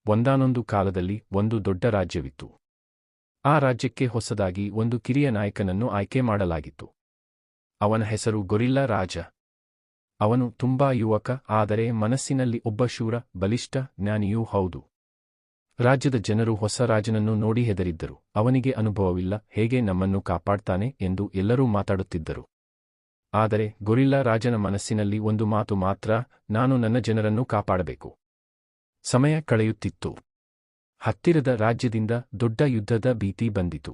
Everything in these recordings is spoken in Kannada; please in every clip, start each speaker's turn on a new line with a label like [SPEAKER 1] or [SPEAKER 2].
[SPEAKER 1] ಒಂದಾನೊಂದು ಕಾಲದಲ್ಲಿ ಒಂದು ದೊಡ್ಡ ರಾಜ್ಯವಿತ್ತು. ಆ ರಾಜ್ಯಕ್ಕೆ ಹೊಸದಾಗಿ ಒಂದು ಕಿರಿಯ ನಾಯಕನನ್ನು ಆಯ್ಕೆ ಮಾಡಲಾಗಿತ್ತು. ಅವನ ಹೆಸರು ಗೊರಿಲ್ಲಾ ರಾಜ. ಅವನು ತುಂಬಾ ಯುವಕ, ಆದರೆ ಮನಸ್ಸಿನಲ್ಲಿ ಒಬ್ಬ ಶೂರ, ಬಲಿಷ್ಠ, ಜ್ಞಾನಿಯೂ ಹೌದು. ರಾಜ್ಯದ ಜನರು ಹೊಸ ರಾಜನನ್ನು ನೋಡಿ ಹೆದರಿದ್ದರು. ಅವನಿಗೆ ಅನುಭವವಿಲ್ಲ, ಹೇಗೆ ನಮ್ಮನ್ನು ಕಾಪಾಡ್ತಾನೆ ಎಂದು ಎಲ್ಲರೂ ಮಾತಾಡುತ್ತಿದ್ದರು. ಆದರೆ ಗೊರಿಲ್ಲಾ ರಾಜನ ಮನಸ್ಸಿನಲ್ಲಿ ಒಂದು ಮಾತು ಮಾತ್ರ, ನಾನು ನನ್ನ ಜನರನ್ನು ಕಾಪಾಡಬೇಕು. ಸಮಯ ಕಳೆಯುತ್ತಿತ್ತು. ಹತ್ತಿರದ ರಾಜ್ಯದಿಂದ ದೊಡ್ಡ ಯುದ್ಧದ ಭೀತಿ ಬಂದಿತು.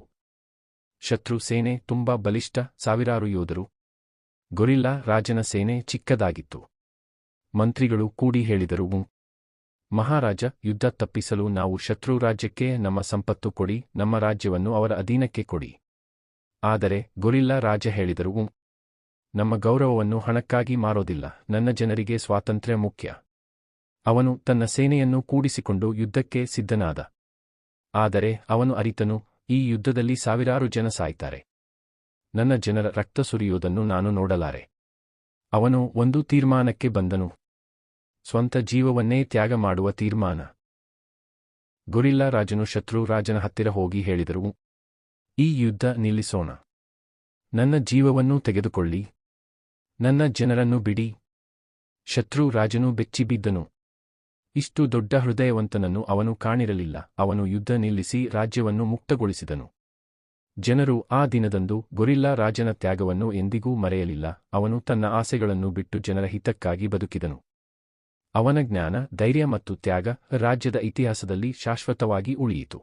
[SPEAKER 1] ಶತ್ರು ಸೇನೆ ತುಂಬಾ ಬಲಿಷ್ಠ, ಸಾವಿರಾರು ಯೋಧರು. ಗೊರಿಲ್ಲಾ ರಾಜನ ಸೇನೆ ಚಿಕ್ಕದಾಗಿತ್ತು. ಮಂತ್ರಿಗಳು ಕೂಡಿ ಹೇಳಿದರು, ಮಹಾರಾಜ, ಯುದ್ಧ ತಪ್ಪಿಸಲು ನಾವು ಶತ್ರು ರಾಜ್ಯಕ್ಕೆ ನಮ್ಮ ಸಂಪತ್ತು ಕೊಡಿ, ನಮ್ಮ ರಾಜ್ಯವನ್ನು ಅವರ ಅಧೀನಕ್ಕೆ ಕೊಡಿ. ಆದರೆ ಗೊರಿಲ್ಲಾ ರಾಜ ಹೇಳಿದರು, ನಮ್ಮ ಗೌರವವನ್ನು ಹಣಕ್ಕಾಗಿ ಮಾರೋದಿಲ್ಲ, ನನ್ನ ಜನರಿಗೆ ಸ್ವಾತಂತ್ರ್ಯ ಮುಖ್ಯ. ಅವನು ತನ್ನ ಸೇನೆಯನ್ನು ಕೂಡಿಸಿಕೊಂಡು ಯುದ್ಧಕ್ಕೆ ಸಿದ್ಧನಾದ. ಆದರೆ ಅವನು ಅರಿತನು, ಈ ಯುದ್ಧದಲ್ಲಿ ಸಾವಿರಾರು ಜನ ಸಾಯ್ತಾರೆ. ನನ್ನ ಜನರ ರಕ್ತ ಸುರಿಯುವುದನ್ನು ನಾನು ನೋಡಲಾರೆ. ಅವನು ಒಂದು ತೀರ್ಮಾನಕ್ಕೆ ಬಂದನು. ಸ್ವಂತ ಜೀವವನ್ನೇ ತ್ಯಾಗ ಮಾಡುವ ತೀರ್ಮಾನ. ಗೊರಿಲ್ಲಾ ರಾಜನು ಶತ್ರು ರಾಜನ ಹತ್ತಿರ ಹೋಗಿ ಹೇಳಿದರು, ಈ ಯುದ್ಧ ನಿಲ್ಲಿಸೋಣ. ನನ್ನ ಜೀವವನ್ನು ತೆಗೆದುಕೊಳ್ಳಿ. ನನ್ನ ಜನರನ್ನು ಬಿಡಿ. ಶತ್ರು ರಾಜನು ಬೆಚ್ಚಿಬಿದ್ದನು. ಇಷ್ಟು ದೊಡ್ಡ ಹೃದಯವಂತನನ್ನು ಅವನು ಕಾಣಿರಲಿಲ್ಲ. ಅವನು ಯುದ್ಧ ನಿಲ್ಲಿಸಿ ರಾಜ್ಯವನ್ನು ಮುಕ್ತಗೊಳಿಸಿದನು. ಜನರು ಆ ದಿನದಂದು ಗೊರಿಲ್ಲಾ ರಾಜನ ತ್ಯಾಗವನ್ನು ಎಂದಿಗೂ ಮರೆಯಲಿಲ್ಲ. ಅವನು ತನ್ನ ಆಸೆಗಳನ್ನು ಬಿಟ್ಟು ಜನರ ಹಿತಕ್ಕಾಗಿ ಬದುಕಿದನು. ಅವನ ಜ್ಞಾನ, ಧೈರ್ಯ ಮತ್ತು ತ್ಯಾಗ ರಾಜ್ಯದ ಇತಿಹಾಸದಲ್ಲಿ ಶಾಶ್ವತವಾಗಿ ಉಳಿಯಿತು.